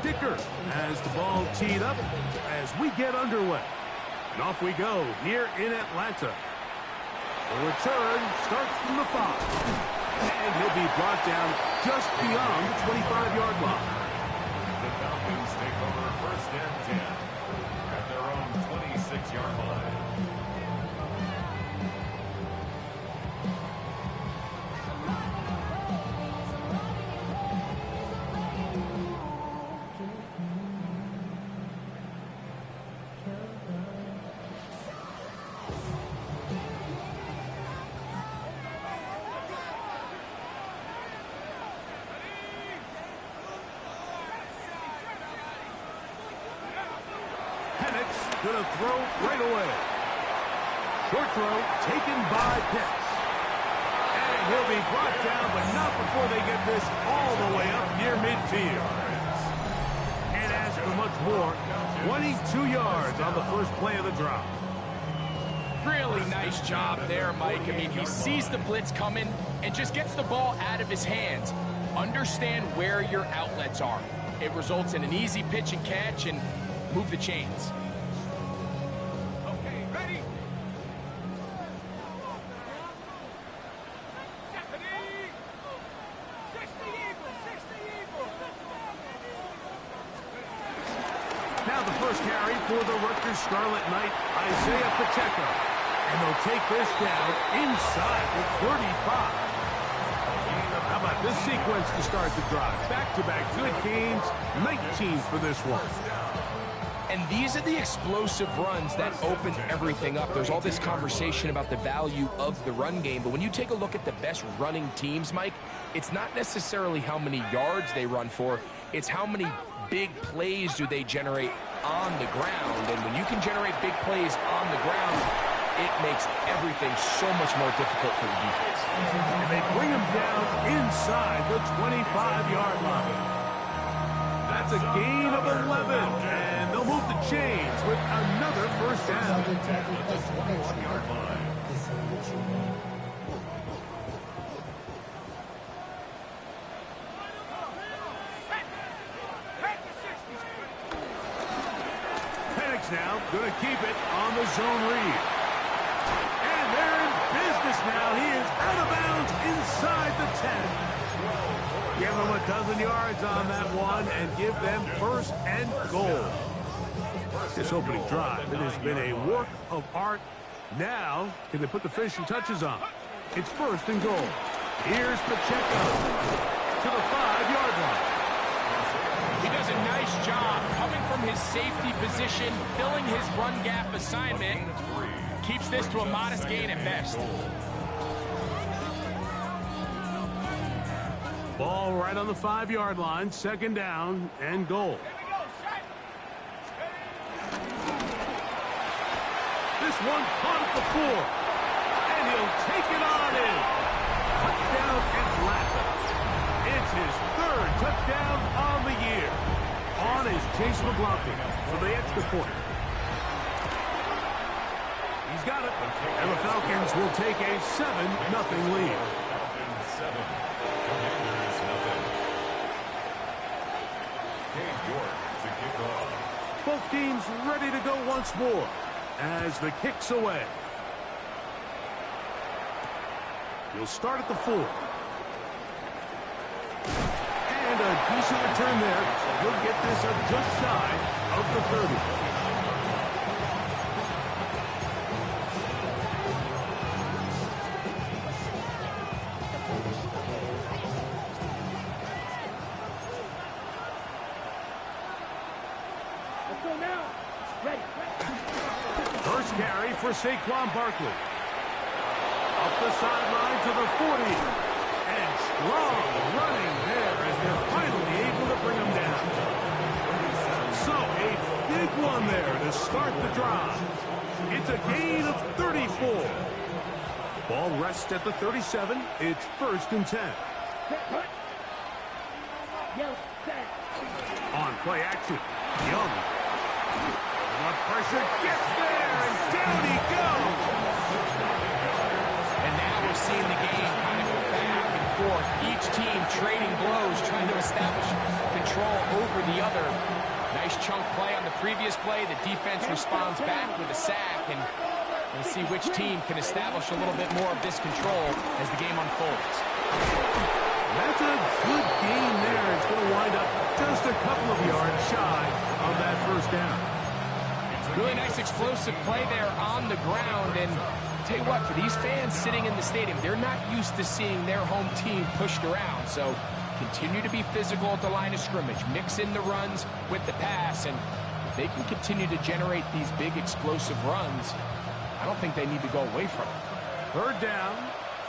Dicker has the ball teed up as we get underway. And off we go here in Atlanta. The return starts from the 5. And he'll be brought down just beyond the 25-yard line. The Falcons take over first and 10 at their own 26-yard line. Gonna throw right away. Short throw taken by Pitts. And he'll be brought down, but not before they get this all the way up near midfield. And as for much more, 22 yards on the first play of the drop. Really nice job there, Mike. I mean, he sees the blitz coming and just gets the ball out of his hands. Understand where your outlets are. It results in an easy pitch and catch and move the chains. Now the first carry for the Rutgers Scarlet Knight, Isaiah Pacheco. And they'll take this down inside the 35. How about this sequence to start the drive? Back-to-back good gains, 19 for this one. And these are the explosive runs that open everything up. There's all this conversation about the value of the run game, but when you take a look at the best running teams, Mike, it's not necessarily how many yards they run for, it's how many big plays do they generate on the ground. And when you can generate big plays on the ground, it makes everything so much more difficult for the defense. And they bring him down inside the 25-yard line. That's a gain of 11, and they'll move the chains with another first down. The 21-yard line. Now going to keep it on the zone read. And they're in business now. He is out of bounds inside the 10. Give them a dozen yards on that one and give them first and goal. This opening drive, it has been a work of art. Now, can they put the finishing touches on? It's first and goal. Here's Pacheco to the 5-yard line. He does a nice job coming from his safety position, filling his run gap assignment. Keeps this to a modest gain at best. Ball right on the 5-yard line, second down and goal. This one caught at the 4, and he'll take it on in. Touchdown Atlanta. It's his third touchdown on the year. On is Chase McLaughlin for the extra point. He's got it. And the Falcons will take a 7-0 lead. Falcons 7. Commanders nothing. Cade York to kick off. Both teams ready to go once more as the kick's away. He'll start at the 4. And a decent return there. He'll get this just shy of the 30. Let's go now. Ready. First carry for Saquon Barkley. Up the sideline to the 40. And strong running there as they're finally able to bring him down. So a big one there to start the drive. It's a gain of 34. Ball rests at the 37. It's first and 10. On play action, Young. The pressure gets there, and down he goes. And now we're seeing the game kind of go back and forth. Each team trading blows, trying to establish control over the other. Nice chunk play on the previous play. The defense responds back with a sack, and we'll see which team can establish a little bit more of this control as the game unfolds. That's a good gain there. It's going to wind up just a couple of yards shy of that first down. Really nice explosive play there on the ground, and tell you what, for these fans sitting in the stadium, they're not used to seeing their home team pushed around, so continue to be physical at the line of scrimmage, mix in the runs with the pass, and if they can continue to generate these big explosive runs, I don't think they need to go away from it. Third down,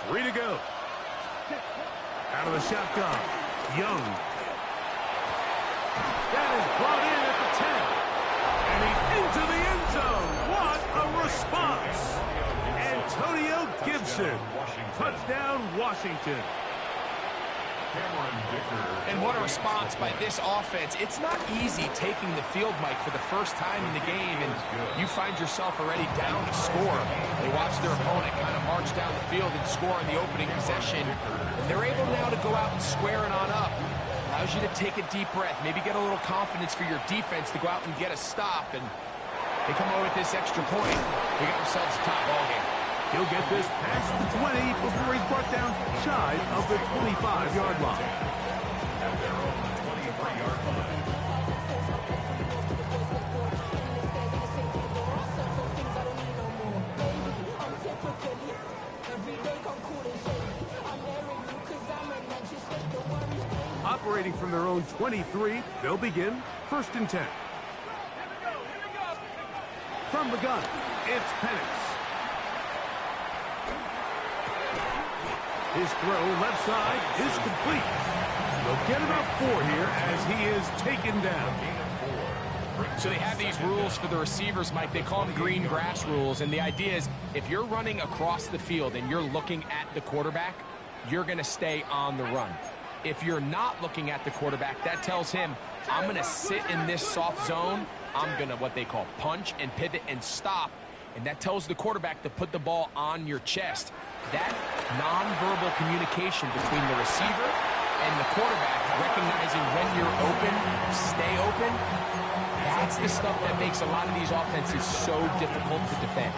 3 to go. Out of the shotgun, Young. That is brought in at the 10. And he's into the end zone. What a response. Antonio Gibson. Touchdown, Washington. And what a response by this offense. It's not easy taking the field, Mike, for the first time in the game, and you find yourself already down to score. They watch their opponent kind of march down the field and score in the opening possession. And they're able now to go out and square it on up. Allows you to take a deep breath, maybe get a little confidence for your defense to go out and get a stop. And they come away with this extra point. We got ourselves a top ball game. He'll get this past the 20 before he's brought down shy of the 25-yard line. At their own 23-yard line. Operating from their own 23, they'll begin 1st and 10. From the gun, it's Penix. His throw left side is complete. They'll get about 4 here as he is taken down. So they have these rules for the receivers, Mike. They call them green grass rules, and the idea is if you're running across the field and you're looking at the quarterback, you're going to stay on the run. If you're not looking at the quarterback, that tells him, I'm going to sit in this soft zone. I'm going to what they call punch and pivot and stop. And that tells the quarterback to put the ball on your chest. That nonverbal communication between the receiver and the quarterback, recognizing when you're open, stay open, that's the stuff that makes a lot of these offenses so difficult to defend.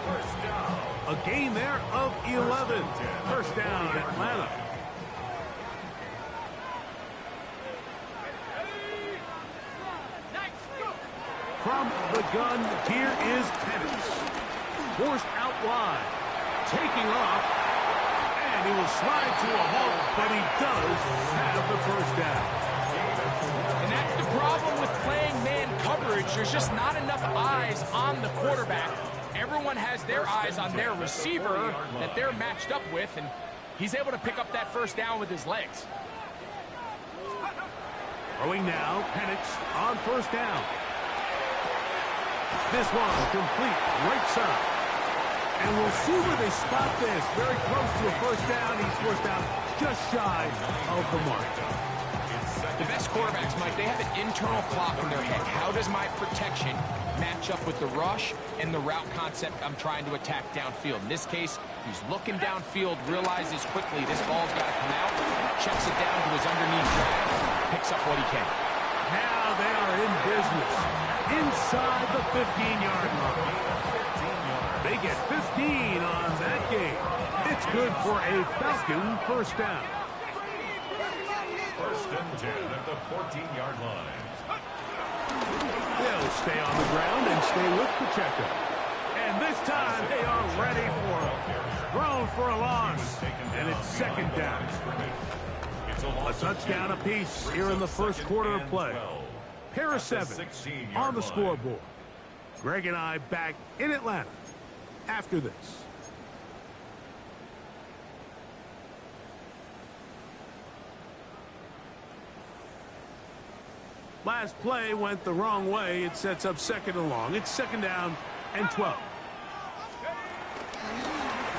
A gain there of 11. First down, Atlanta. From the gun, here is Penix. Forced out wide. Taking off. And he will slide to a halt, but he does have the first down. And that's the problem with playing man coverage. There's just not enough eyes on the quarterback. Everyone has their eyes on their receiver that they're matched up with, and he's able to pick up that first down with his legs. Throwing now, Penix on first down. This one complete right side. And we'll see where they spot this. Very close to a first down. He's forced out just shy of the mark. The best quarterbacks, Mike, they have an internal clock in their head. How does my protection match up with the rush and the route concept I'm trying to attack downfield? In this case, he's looking downfield, realizes quickly this ball's got to come out, checks it down to his underneath drag, picks up what he can. Now they are in business. Inside the 15-yard line. They get 15 on that game. It's good for a Falcon first down. 1st and 10 at the 14-yard line. They'll stay on the ground and stay with Pacheco. And this time they are ready for him. Thrown for a loss. And it's 2nd down. A touchdown apiece here in the first quarter of play. Pair of 7 on the scoreboard. Greg and I back in Atlanta after this. Last play went the wrong way. It sets up 2nd and long. It's 2nd down and 12.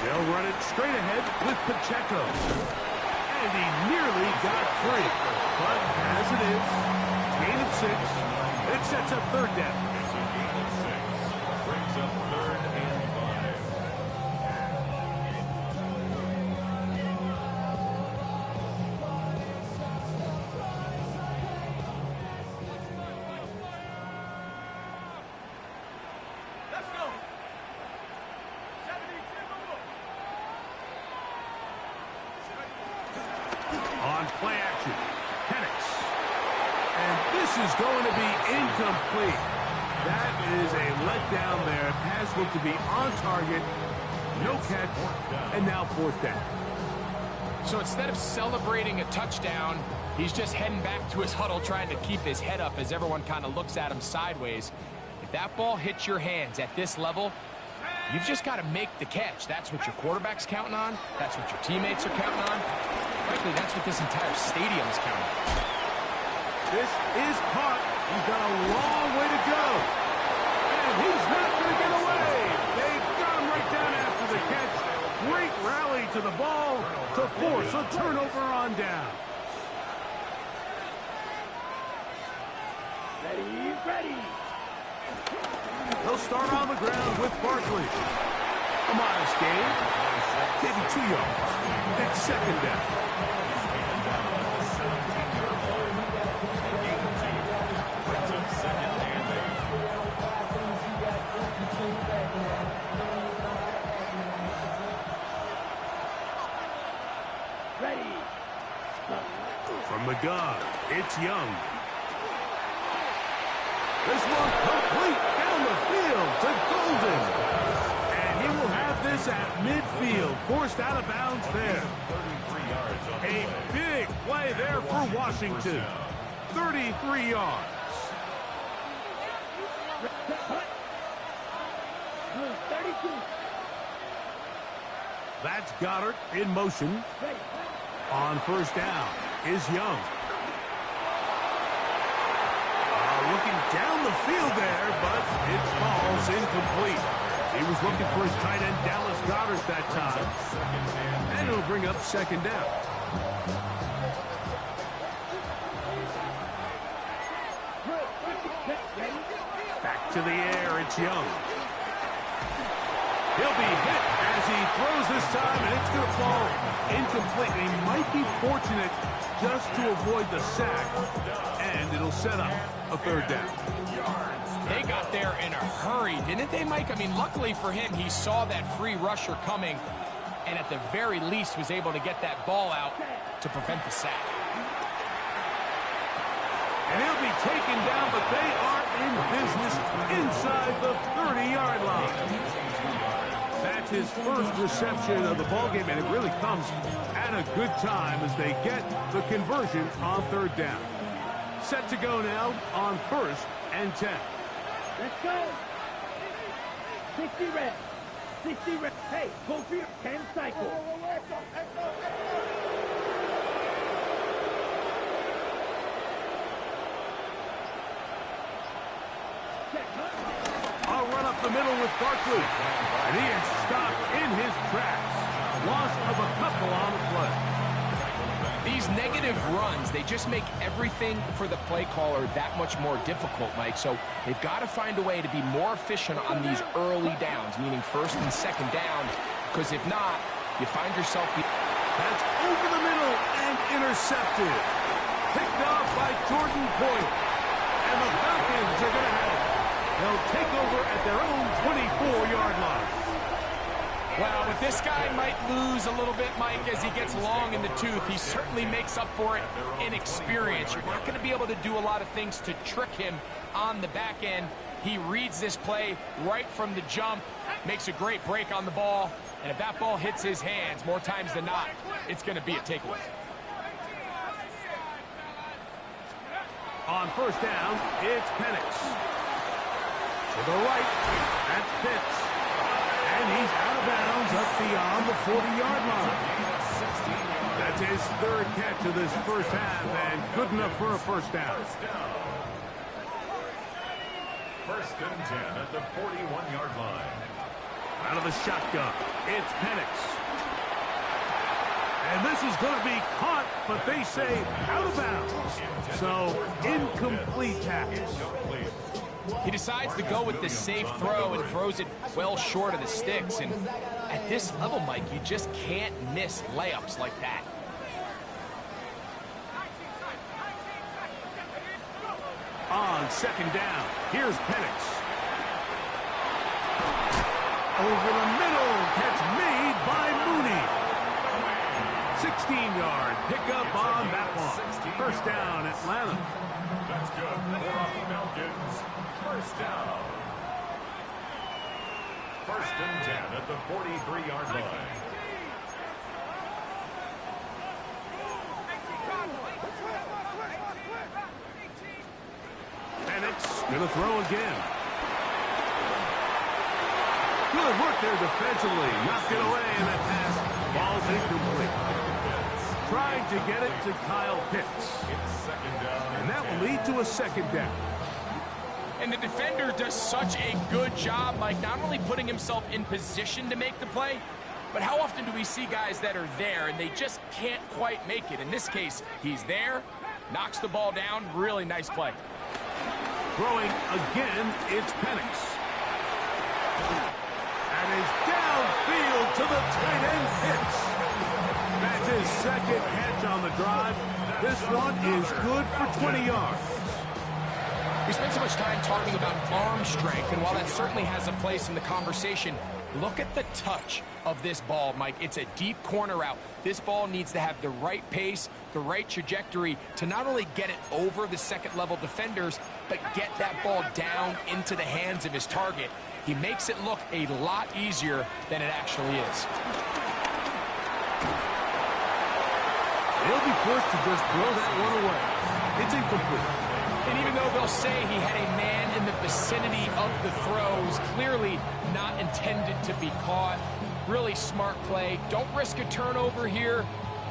They'll run it straight ahead with Pacheco. And he nearly got free. But as it is, gain of 6. It sets up 3rd down. It's a gain of 6. Brings up 3rd and 5. This is going to be incomplete. That is a letdown there. Pass looked to be on target. No catch. And now fourth down. So instead of celebrating a touchdown, he's just heading back to his huddle trying to keep his head up as everyone kind of looks at him sideways. If that ball hits your hands at this level, you've just got to make the catch. That's what your quarterback's counting on. That's what your teammates are counting on. Frankly, that's what this entire stadium is counting on. This is caught. He's got a long way to go. And he's not going to get away. They got him right down after the catch. Great rally to the ball to force a turnover on down. Ready. They'll start on the ground with Barkley. A modest gain. Maybe 2 yards. It's second down. From the gun, it's Young. This one complete down the field to Golden. And he will have this at midfield, forced out of bounds there. A big play there for Washington. 33 yards. That's Goddard in motion. On first down is Young. Looking down the field there, but it falls incomplete. He was looking for his tight end, Dallas Goddard, that time. And it'll bring up second down. Back to the air, it's Young. He'll be hit as he throws this time, and it's going to fall incomplete. He might be fortunate just to avoid the sack, and it'll set up a third down. They got there in a hurry, didn't they, Mike? I mean, luckily for him, he saw that free rusher coming, and at the very least was able to get that ball out to prevent the sack. And he'll be taken down, but they are in business inside the 30-yard line. That's his first reception of the ballgame, and it really comes at a good time as they get the conversion on third down. Set to go now on 1st and 10. Let's go. 60 reps. 60 reps. Hey, go for your 10 cycles. I'll run up the middle with Barkley. And he is stopped in his tracks. Loss of a couple on the play. These negative runs, they just make everything for the play caller that much more difficult, Mike. So they've got to find a way to be more efficient on these early downs, meaning first and second down, because if not, you find yourself... That's over the middle and intercepted. Picked off by Jordan Poyer. And the Falcons are going to have it. They'll take over at their own 24-yard line. Wow, but this guy might lose a little bit, Mike, as he gets long in the tooth. He certainly makes up for it in experience. You're not going to be able to do a lot of things to trick him on the back end. He reads this play right from the jump, makes a great break on the ball, and if that ball hits his hands more times than not, it's going to be a takeaway. On first down, it's Penix. To the right, that's Pitts. And he's out of bounds up beyond the 40-yard line. That's his third catch of this first half, and good enough for a first down. First and 10 at the 41-yard line. Out of the shotgun, it's Penix. And this is going to be caught, but they say out of bounds. So, incomplete pass. He decides to go with the safe throw and throws it well short of the sticks. And at this level, Mike, you just can't miss layups like that. On second down, here's Penix. Over the middle, catch made by Mooney. 6 16-yard pickup on that one. First down, Atlanta. That's good for the Falcons. First down. First and 10 at the 43-yard line. Penix going to throw again. Good work there defensively. Knocked it away, and that pass ball's incomplete. Trying to get it to Kyle Pitts. And that will lead to a second down. And the defender does such a good job, Mike, not only putting himself in position to make the play, but how often do we see guys that are there and they just can't quite make it? In this case, he's there, knocks the ball down. Really nice play. Throwing again, it's Penix. And is downfield to the tight end Pitts. That's his second catch on the drive. This one is good for 20 yards. We spent so much time talking about arm strength, and while that certainly has a place in the conversation, look at the touch of this ball, Mike. It's a deep corner route. This ball needs to have the right pace, the right trajectory to not only get it over the second-level defenders, but get that ball down into the hands of his target. He makes it look a lot easier than it actually is. He'll be forced to just throw that one away. It's incomplete. And even though they'll say he had a man in the vicinity of the throws, clearly not intended to be caught. Really smart play. Don't risk a turnover here.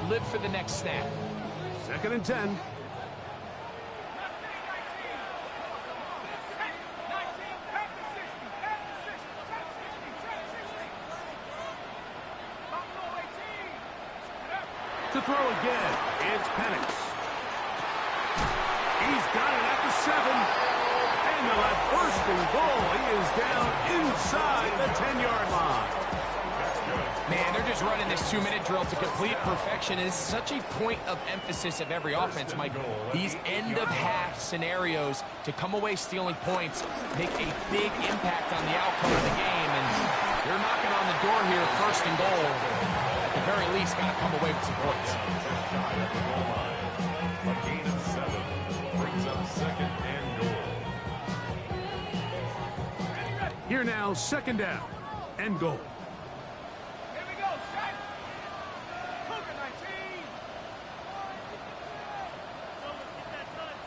Live for the next snap. Second and 10. To throw again, it's Penix. He's got it at the 7. And they'll have first and goal. He is down inside the 10-yard line. Man, they're just running this 2-minute drill to complete perfection. It's such a point of emphasis of every offense, Mike. These end-of-half scenarios to come away stealing points make a big impact on the outcome of the game. And they're knocking on the door here, first and goal. At the very least, got to come away with some points. A gain of 7 brings up second and goal. Here now, second down and goal. Here we go, set. Cougar 19. So let's get that touch.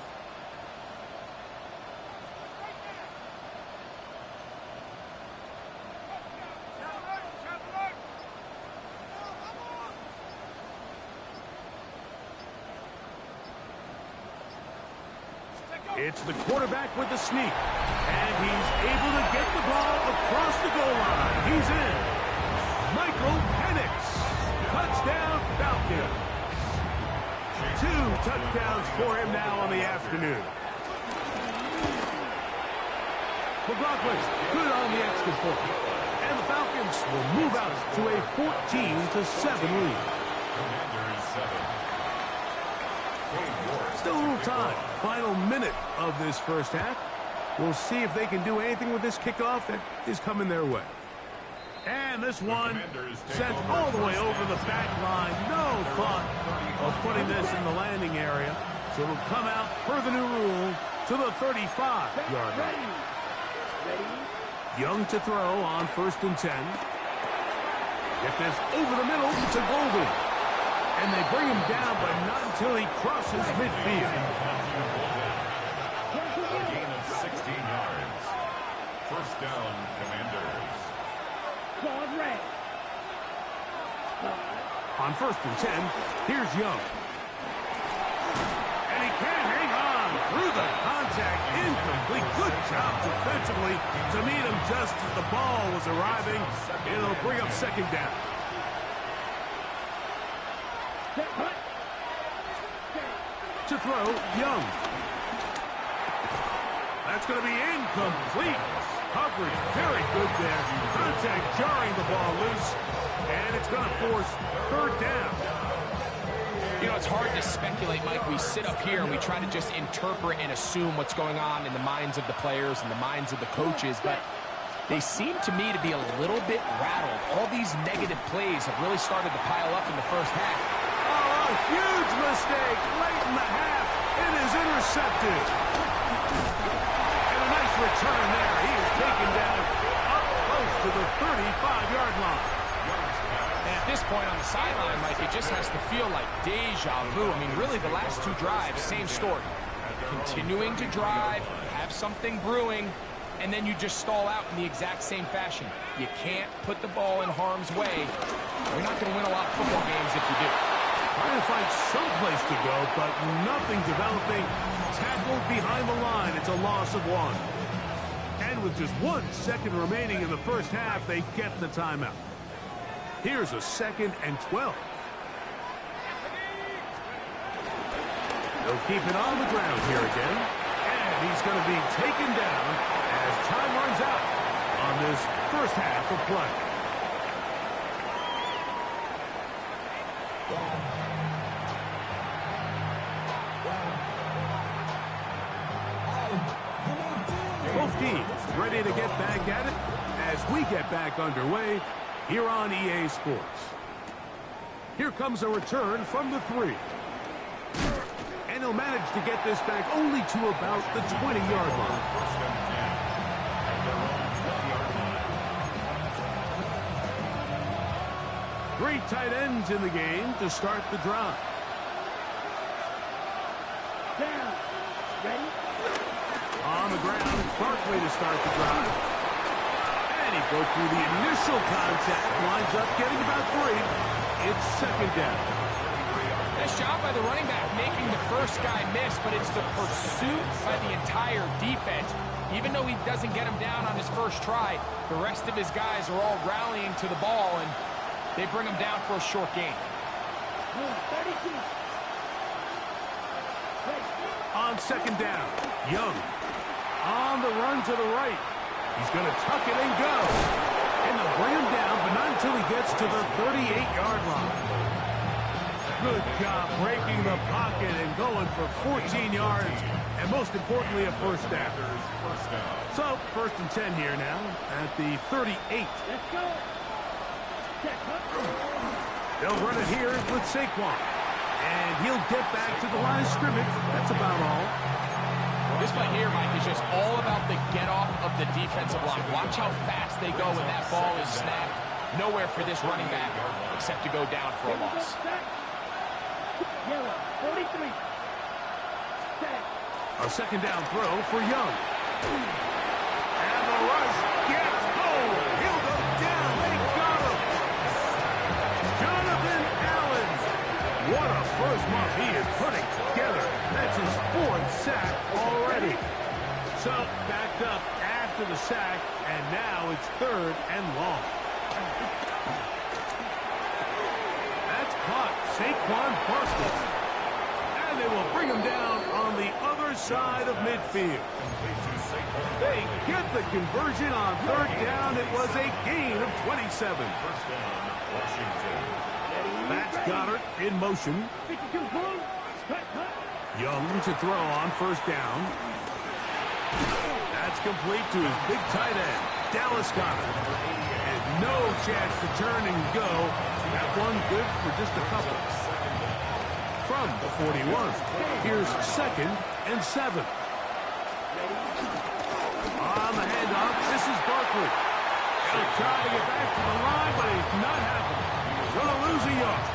It's the quarterback with the sneak. And he's able to get the ball across the goal line. He's in. Michael Penix. Touchdown, Falcons. 2 touchdowns for him now on the afternoon. McLaughlin, good on the extra point. And the Falcons will move out to a 14-7 lead. Commanders 7. Still a little time. Final minute of this first half. We'll see if they can do anything with this kickoff that is coming their way. And this one sent all the way over the back line. No thought of putting this in the landing area. So it'll come out per the new rule to the 35-yard line. Young to throw on first and 10. Get this over the middle to Golden. And they bring him down, but not until he crosses midfield. A gain of 16 yards. First down, Commanders. Squad red. On first and 10, here's Young. And he can't hang on through the contact. Incomplete. Good job defensively to meet him just as the ball was arriving. It'll bring up second down. To throw, Young. That's going to be incomplete. Coverage very good there. Contact jarring the ball loose. And it's going to force third down. You know, it's hard to speculate, Mike. We sit up here and we try to just interpret and assume what's going on in the minds of the players and the minds of the coaches, but they seem to me to be a little bit rattled. All these negative plays have really started to pile up in the first half. Oh, A huge mistake late in the half. It is intercepted. And a nice return there. He is taken down up close to the 35-yard line. And at this point on the sideline, Mike, it just has to feel like deja vu. I mean, really, the last two drives, same story. Continuing to drive, have something brewing, and then you just stall out in the exact same fashion. You can't put the ball in harm's way. You're not going to win a lot of football games if you do. Trying to find some place to go, but nothing developing. Tackled behind the line. It's a loss of 1. And with just 1 second remaining in the first half, they get the timeout. Here's a 2nd and 12. They'll keep it on the ground here again. And he's going to be taken down as time runs out on this first half of play. Both teams ready to get back at it as we get back underway here on EA Sports. Here comes a return from the 3. And he'll manage to get this back only to about the 20-yard line. Three tight ends in the game to start the drive. Down. Ready? On the ground, Barkley to start the drive. And he broke through the initial contact. Winds up getting about 3. It's 2nd down. Nice job by the running back making the first guy miss, but it's the pursuit by the entire defense. Even though he doesn't get him down on his first try, the rest of his guys are all rallying to the ball, and they bring him down for a short gain. 32. On 2nd down, Young. On the run to the right. He's going to tuck it and go. And they'll bring him down, but not until he gets to the 38-yard line. Good job breaking the pocket and going for 14 yards, and most importantly, a first down. So, 1st and 10 here now at the 38. Let's go. Check. They'll run it here with Saquon. And he'll get back to the line of scrimmage. That's about all. This play here, Mike, is just all about the get-off of the defensive line. Watch how fast they go when that ball is snapped. Nowhere for this running back except to go down for a loss. Yellow. 43. Set. A 2nd down throw for Young. And the rush gets home. He'll go down. They got him. Jonathan Allen. What a first month he is putting together. That's his 4th sack already. So, backed up after the sack, and now it's 3rd and long. That's caught. Saquon Barkley. And they will bring him down on the other side of midfield. They get the conversion on 3rd down. It was a gain of 27. That's Goddard in motion. 52 boom. Cut. Young to throw on 1st down. That's complete to his big tight end, Dallas Goddard. And no chance to turn and go. That one good for just a couple. From the 41, here's 2nd and 7. On the handoff, this is Barkley. He'll try to get back to the line, but he's not happening. Going to lose a yard.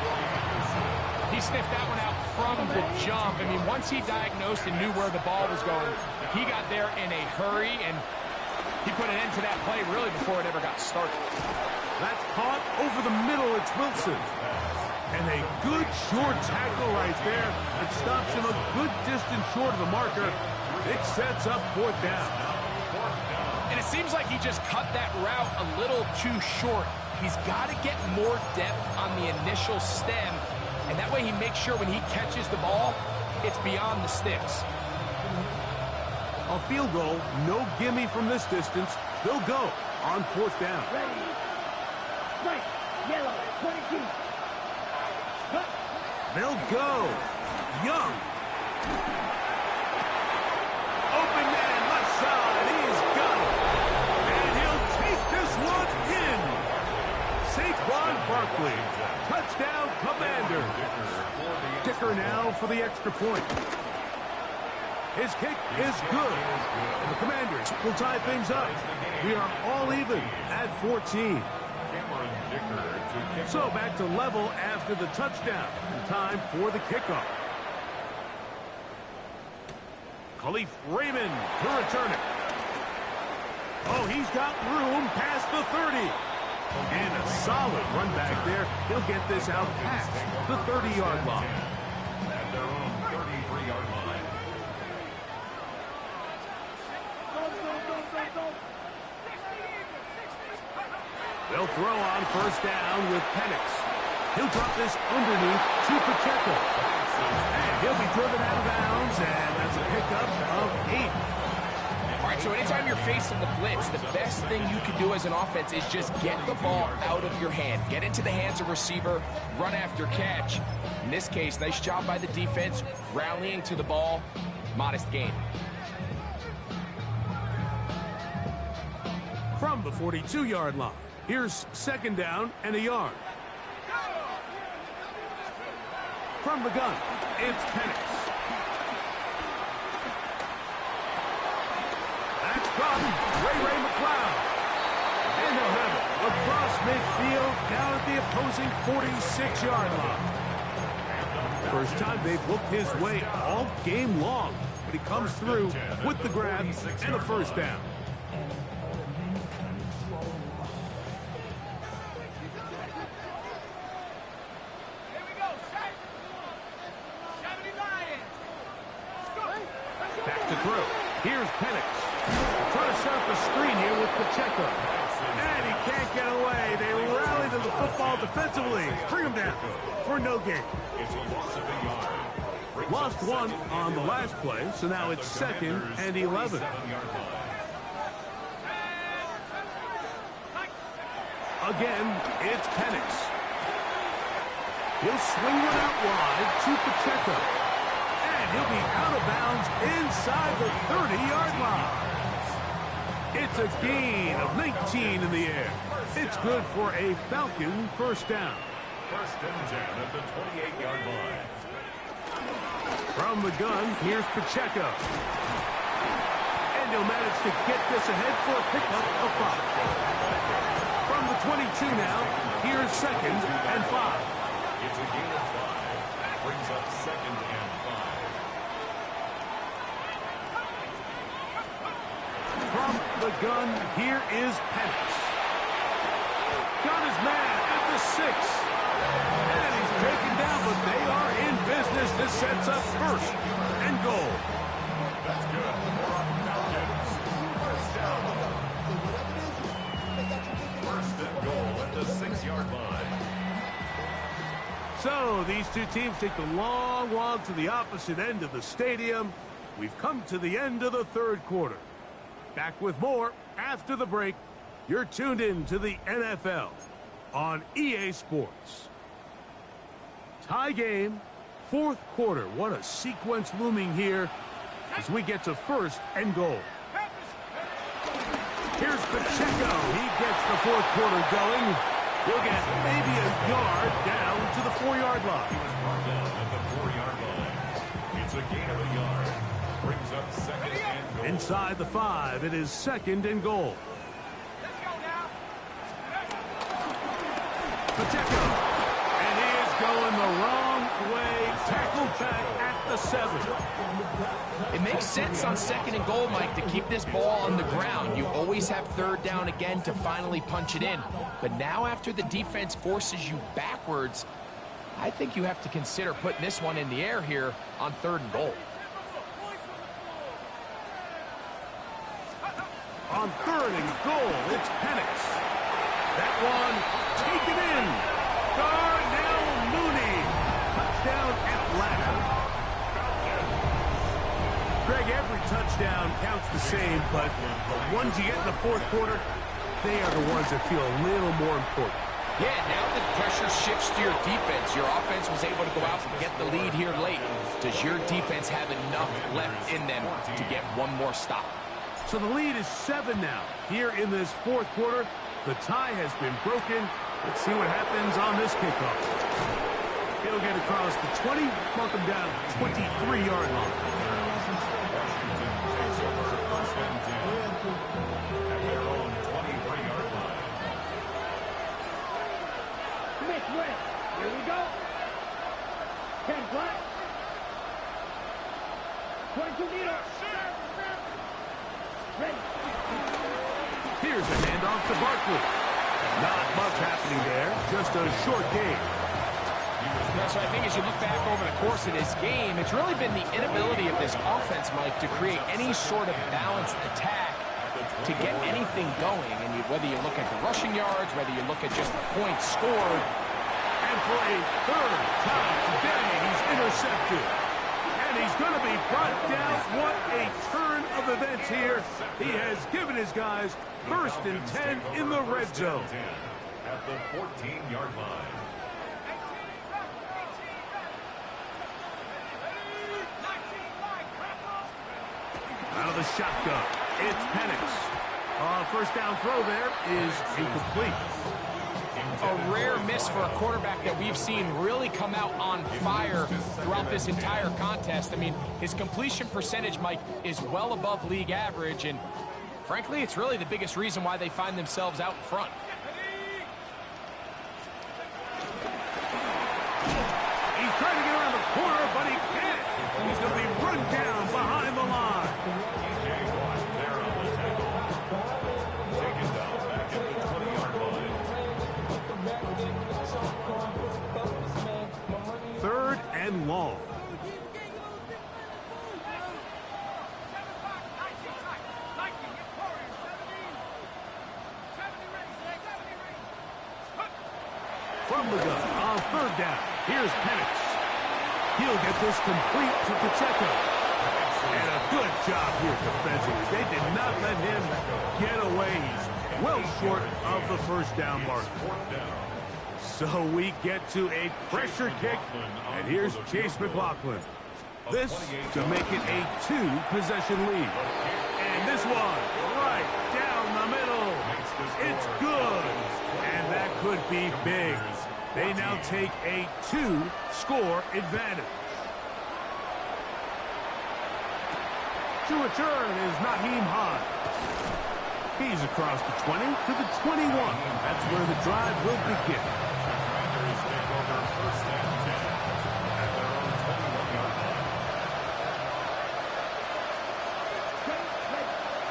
He sniffed that one out from the jump. I mean, once he diagnosed and knew where the ball was going, he got there in a hurry, and he put an end to that play really before it ever got started. That's caught over the middle. It's Wilson. And a good short tackle right there that stops him a good distance short of the marker. It sets up 4th down. And it seems like he just cut that route a little too short. He's got to get more depth on the initial stem, and that way he makes sure when he catches the ball, it's beyond the sticks. A field goal, no gimme from this distance. They'll go on 4th down. Ready. Right. Yellow. 22. Cut. They'll go. Young. Open man, left side. He's got it. And he'll take this one in. Saquon Barkley. Touchdown, Commander. kicker now for the extra point. His kick is good. And the Commanders will tie things up. We are all even at 14. So back to level after the touchdown. And time for the kickoff. Khalif Raymond to return it. Oh, he's got room past the 30. And a solid run back there. He'll get this out past the 30-yard line. At their own 33-yard line. They'll throw on first down with Penix. He'll drop this underneath to Pacheco. And he'll be driven out of bounds, and that's a pickup of 8. All right, so anytime you're facing the blitz, the best thing you can do as an offense is just get the ball out of your hand. Get into the hands of receiver, run after catch. In this case, nice job by the defense, rallying to the ball. Modest gain. From the 42-yard line, here's second down and a yard. From the gun, it's Penix. That's from Ray McLeod. And they'll have it across midfield down at the opposing 46-yard line. First time they've looked his way all game long, but he comes through with the grab and a first down. Back to throw. Here's Penix. Trying to set up the screen here with Pacheco. And he can't get away. They rally to the football defensively. Bring him down for no gain. It's a loss of a yard. Lost one on the last play, so now it's second and 11. Again, it's Penix. He'll swing one out wide to Pacheco. And he'll be out of bounds inside the 30-yard line. It's a gain of 19 in the air. It's good for a Falcon first down. First and 10 at the 28-yard line. From the gun, here's Pacheco. And he'll manage to get this ahead for a pickup of 5. From the 22 now, here's second and 5. It's a gain of 5. Brings up second and 5. From the gun, here is Penix. Got his man at the 6. And he's taken down, but they are in business. This sets up first and goal. That's good. First down. First and goal at the 6-yard line. So these two teams take the long walk to the opposite end of the stadium. We've come to the end of the third quarter. Back with more after the break. You're tuned in to the NFL on EA Sports. Tie game, fourth quarter. What a sequence looming here as we get to first and goal. Here's Pacheco. He gets the fourth quarter going. He'll get maybe a yard down to the 4-yard line. He was brought down at the 4-yard line. It's a gain of a yard. Brings up second and goal. Inside the 5, it is second and goal. Let's go now. Pacheco. And he is going the wrong way. Tackled back at the 7. It makes sense on second and goal, Mike, to keep this ball on the ground. You always have third down again to finally punch it in. But now after the defense forces you backwards, I think you have to consider putting this one in the air here on third and goal. On third and goal, it's Penix. That one taken in. Darnell Mooney. Touchdown Atlanta. Greg, every touchdown counts the same, but the ones you get in the fourth quarter, they are the ones that feel a little more important. Yeah, now the pressure shifts to your defense. Your offense was able to go out and get the lead here late. Does your defense have enough left in them to get one more stop? So the lead is 7 now. Here in this fourth quarter, the tie has been broken. Let's see what happens on this kickoff. He'll get across the 20, mark him down 23-yard line. Takes over first and 10 at their own 23-yard line. Smith West. Here we go. 10 flat. 22 meters. Ready. Here's a handoff to Barkley. Not much happening there, just a short game. So I think as you look back over the course of this game, it's really been the inability of this offense, Mike, to create any sort of balanced attack to get anything going. And whether you look at the rushing yards, whether you look at just the points scored. And for a third time today, he's intercepted. And he's going to be brought down. What a turn of events here. He has given his guys first and 10 in the red zone. At the 14-yard line. Out of the shotgun, it's Penix. First down throw there is incomplete. A rare miss for a quarterback that we've seen really come out on fire throughout this entire contest. I mean, his completion percentage, Mike, is well above league average, and frankly, it's really the biggest reason why they find themselves out in front. He's trying to get around the corner, but he can't. He's going to be run down behind the line. Third and long. From the gun on third down. Here's Penix. He'll get this complete to Pacheco. And a good job here defensively. They did not let him get away. He's well short of the first down mark. So we get to a pressure kick, and here's Chase McLaughlin. This to make it a two-possession lead. And this one right down the middle. It's good. And that could be big. They now take a two-score advantage. To return is Naheem High. He's across the 20 to the 21. That's where the drive will begin.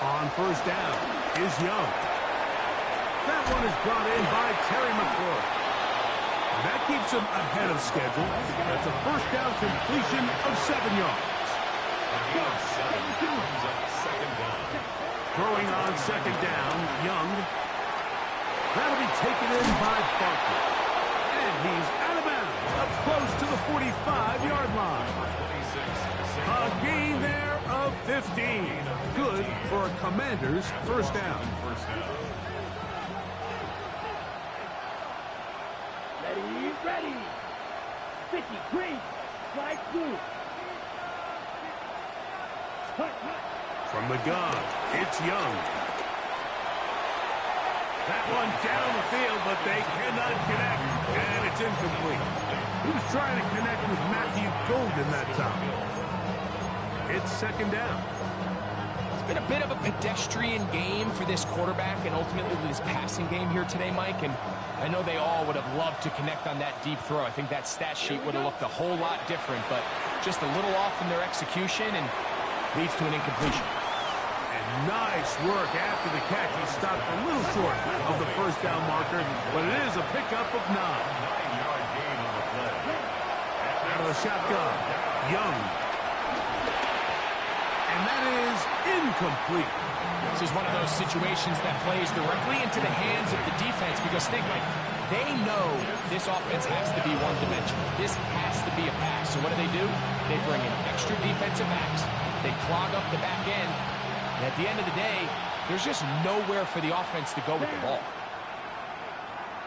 On first down is Young. That one is brought in by Terry McLaurin. That keeps him ahead of schedule. That's a first down completion of 7 yards. Throwing on second down, Young. That'll be taken in by Barkley. And he's out of bounds, up close to the 45-yard line. A gain there of 15. Good for a Commander's first down. Ready. 50, green, slide blue. From the gun, it's Young. That one down the field, but they cannot connect, and it's incomplete. He was trying to connect with Matthew Golden that time. It's second down. It's been a bit of a pedestrian game for this quarterback and ultimately this passing game here today, Mike, and I know they all would have loved to connect on that deep throw. I think that stat sheet would have looked a whole lot different, but just a little off in their execution and leads to an incompletion. And nice work after the catch. He stopped a little short of the first down marker, but it is a pickup of 9. 9-yard gain on the play. Out of the shotgun, Young. And that is incomplete. This is one of those situations that plays directly into the hands of the defense because think, Mike, they know this offense has to be one-dimensional. This has to be a pass. So what do? They bring in extra defensive backs. They clog up the back end. And at the end of the day, there's just nowhere for the offense to go with the ball.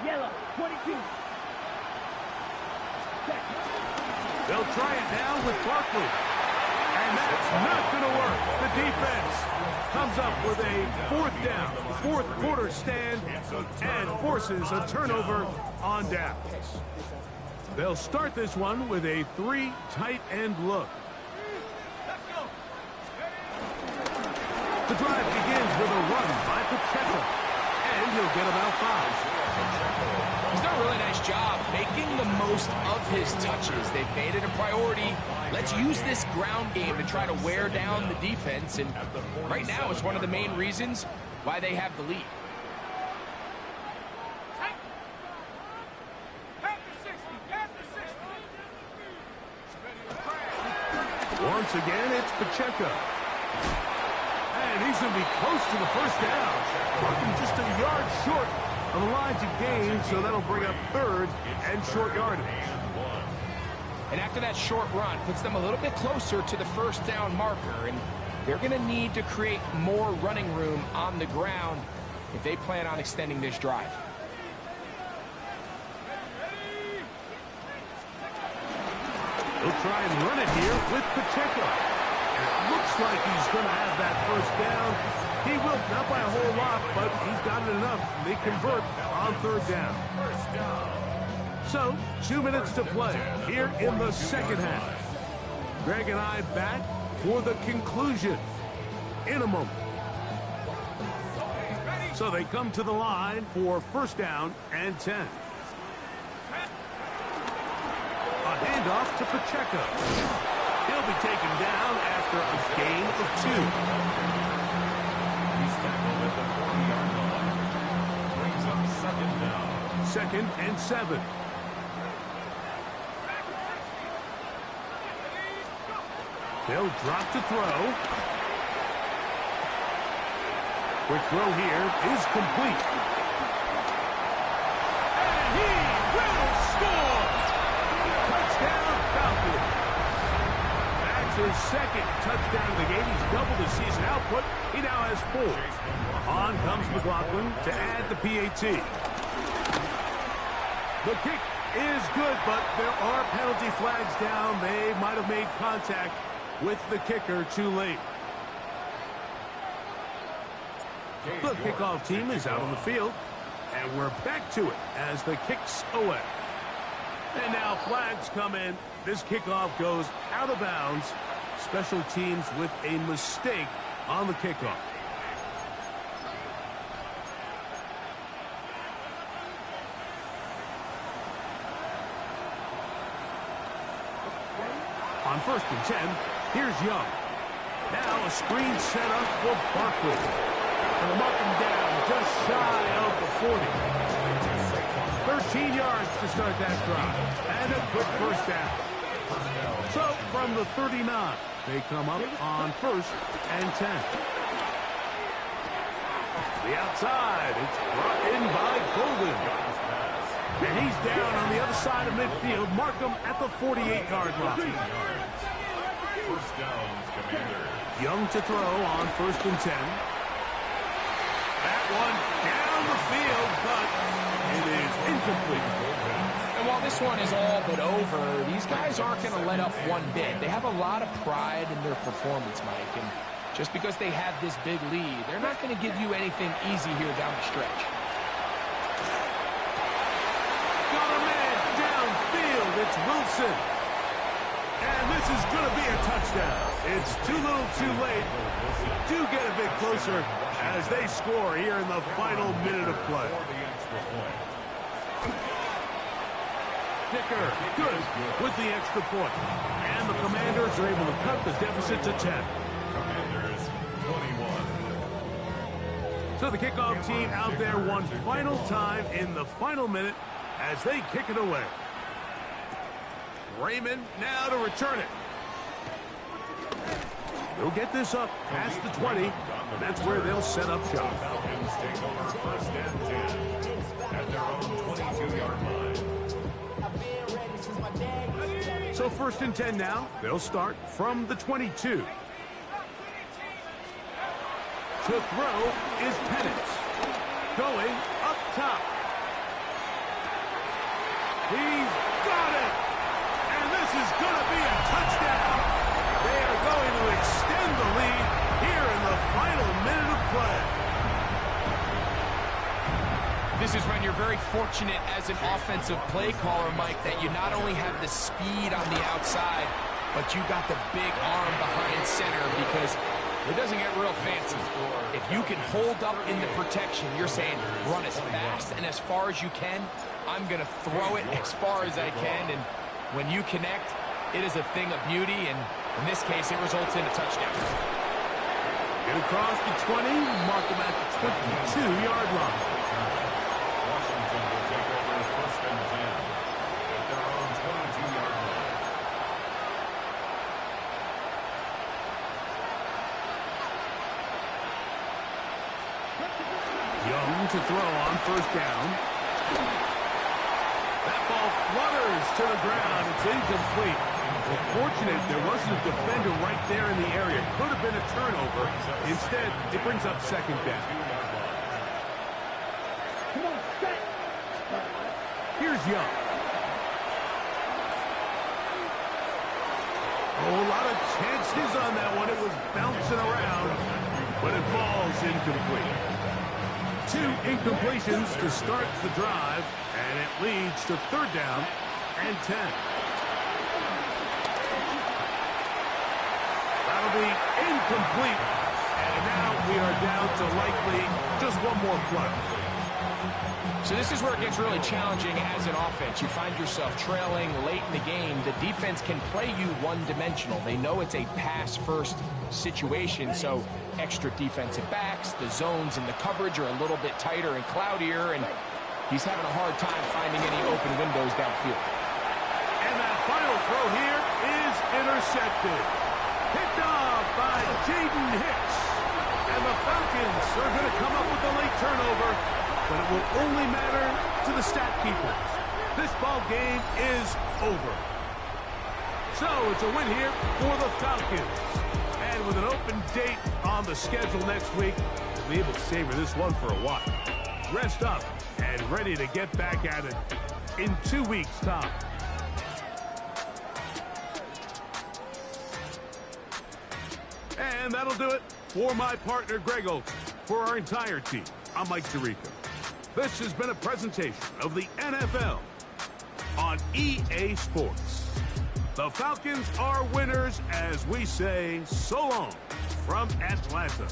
Yellow, 22. They'll try it now with Barkley. And that's not going to work. The defense comes up with a fourth down, fourth quarter stand, and forces a turnover on downs. They'll start this one with a 3 tight end look. The drive begins with a run by Pacheco, and he'll get about 5. He's done a really nice job making the most of his touches. They've made it a priority. Let's use this ground game to try to wear down the defense, and right now it's one of the main reasons why they have the lead. Once again, it's Pacheco. And he's going to be close to the first down. Marking just a yard short of the line to gain, so that'll bring up 3rd and short yardage. And after that short run, puts them a little bit closer to the first down marker, and they're going to need to create more running room on the ground if they plan on extending this drive. He'll try and run it here with Pacheco. And it looks like he's going to have that first down. He will, not by a whole lot, but he's got it enough. They convert on 3rd down. So, 2 minutes to play here in the second half. Greg and I back for the conclusion in a moment. So they come to the line for 1st down and 10. A handoff to Pacheco. He'll be taken down after a gain of 2. He's tackled at the 40-yard line. Brings up 2nd down. 2nd and 7. They'll drop to throw. Quick throw here is complete. And he will score! Touchdown, Falcons. That's his 2nd touchdown of the game. He's doubled his season output. He now has 4. On comes McLaughlin to add the PAT. The kick is good, but there are penalty flags down. They might have made contact with the kicker too late. The kickoff team is out on the field, and we're back to it as the kick's away. And now flags come in. This kickoff goes out of bounds. Special teams with a mistake on the kickoff. On 1st and 10, here's Young. Now a screen set up for Barkley. They'll mark him down just shy of the 40. 13 yards to start that drive. And a quick 1st down. So from the 39, they come up on 1st and 10. The outside, it's brought in by Golden. And he's down on the other side of midfield. Mark him at the 48-yard line. 1st down, Commander. Young to throw on 1st and 10. That one down the field, but it is incomplete. And while this one is all but over, these guys aren't going to let up one bit. They have a lot of pride in their performance, Mike. And just because they have this big lead, they're not going to give you anything easy here down the stretch. Got a man downfield. It's Wilson. And this is going to be a touchdown. It's too little too late. Do get a bit closer as they score here in the final minute of play. Dicker, good with the extra point. And the Commanders are able to cut the deficit to 10. Commanders 21. So the kickoff team out there one final time in the final minute as they kick it away. Raymond now to return it. They'll get this up past the 20, and that's where they'll set up shop. Falcons take over 1st and 10 at their own 22-yard line. So 1st and 10 now. They'll start from the 22. To throw is Penix. Going up top. He's got it. And this is going to be a touchdown. They are going to extend the lead here in the final minute of play. This is when you're very fortunate as an offensive play caller, Mike, that you not only have the speed on the outside, but you got the big arm behind center, because it doesn't get real fancy. If you can hold up in the protection, you're saying run as fast and as far as you can. I'm going to throw it as far as I can, and when you connect, it is a thing of beauty, and in this case, it results in a touchdown. Get across the 20, mark them at the 22-yard line. Washington will take over first and 10 at their own 22-yard line. Young to throw on first down. That ball flutters to the ground. It's incomplete. Well, fortunate there wasn't a defender right there in the area. Could have been a turnover. Instead, it brings up second down. Come on, set. Here's Young. Oh, a lot of chances on that one. It was bouncing around, but it falls incomplete. 2 incompletions to start the drive, and it leads to third down and 10. That'll be incomplete, and now we are down to likely just one more play. So this is where it gets really challenging as an offense. You find yourself trailing late in the game. The defense can play you one-dimensional. They know it's a pass-first situation, so extra defensive backs, the zones and the coverage are a little bit tighter and cloudier, and he's having a hard time finding any open windows downfield. And that final throw here is intercepted. Picked off by Jaden Hicks. And the Falcons are going to come up with a late turnover, but it will only matter to the stat keepers. This ball game is over. So it's a win here for the Falcons. And with an open date on the schedule next week, we'll be able to savor this one for a while. Rest up and ready to get back at it in 2 weeks' time. And that'll do it for my partner, Greg Olson. For our entire team, I'm Mike Tirico. This has been a presentation of the NFL on EA Sports. The Falcons are winners as we say so long from Atlanta.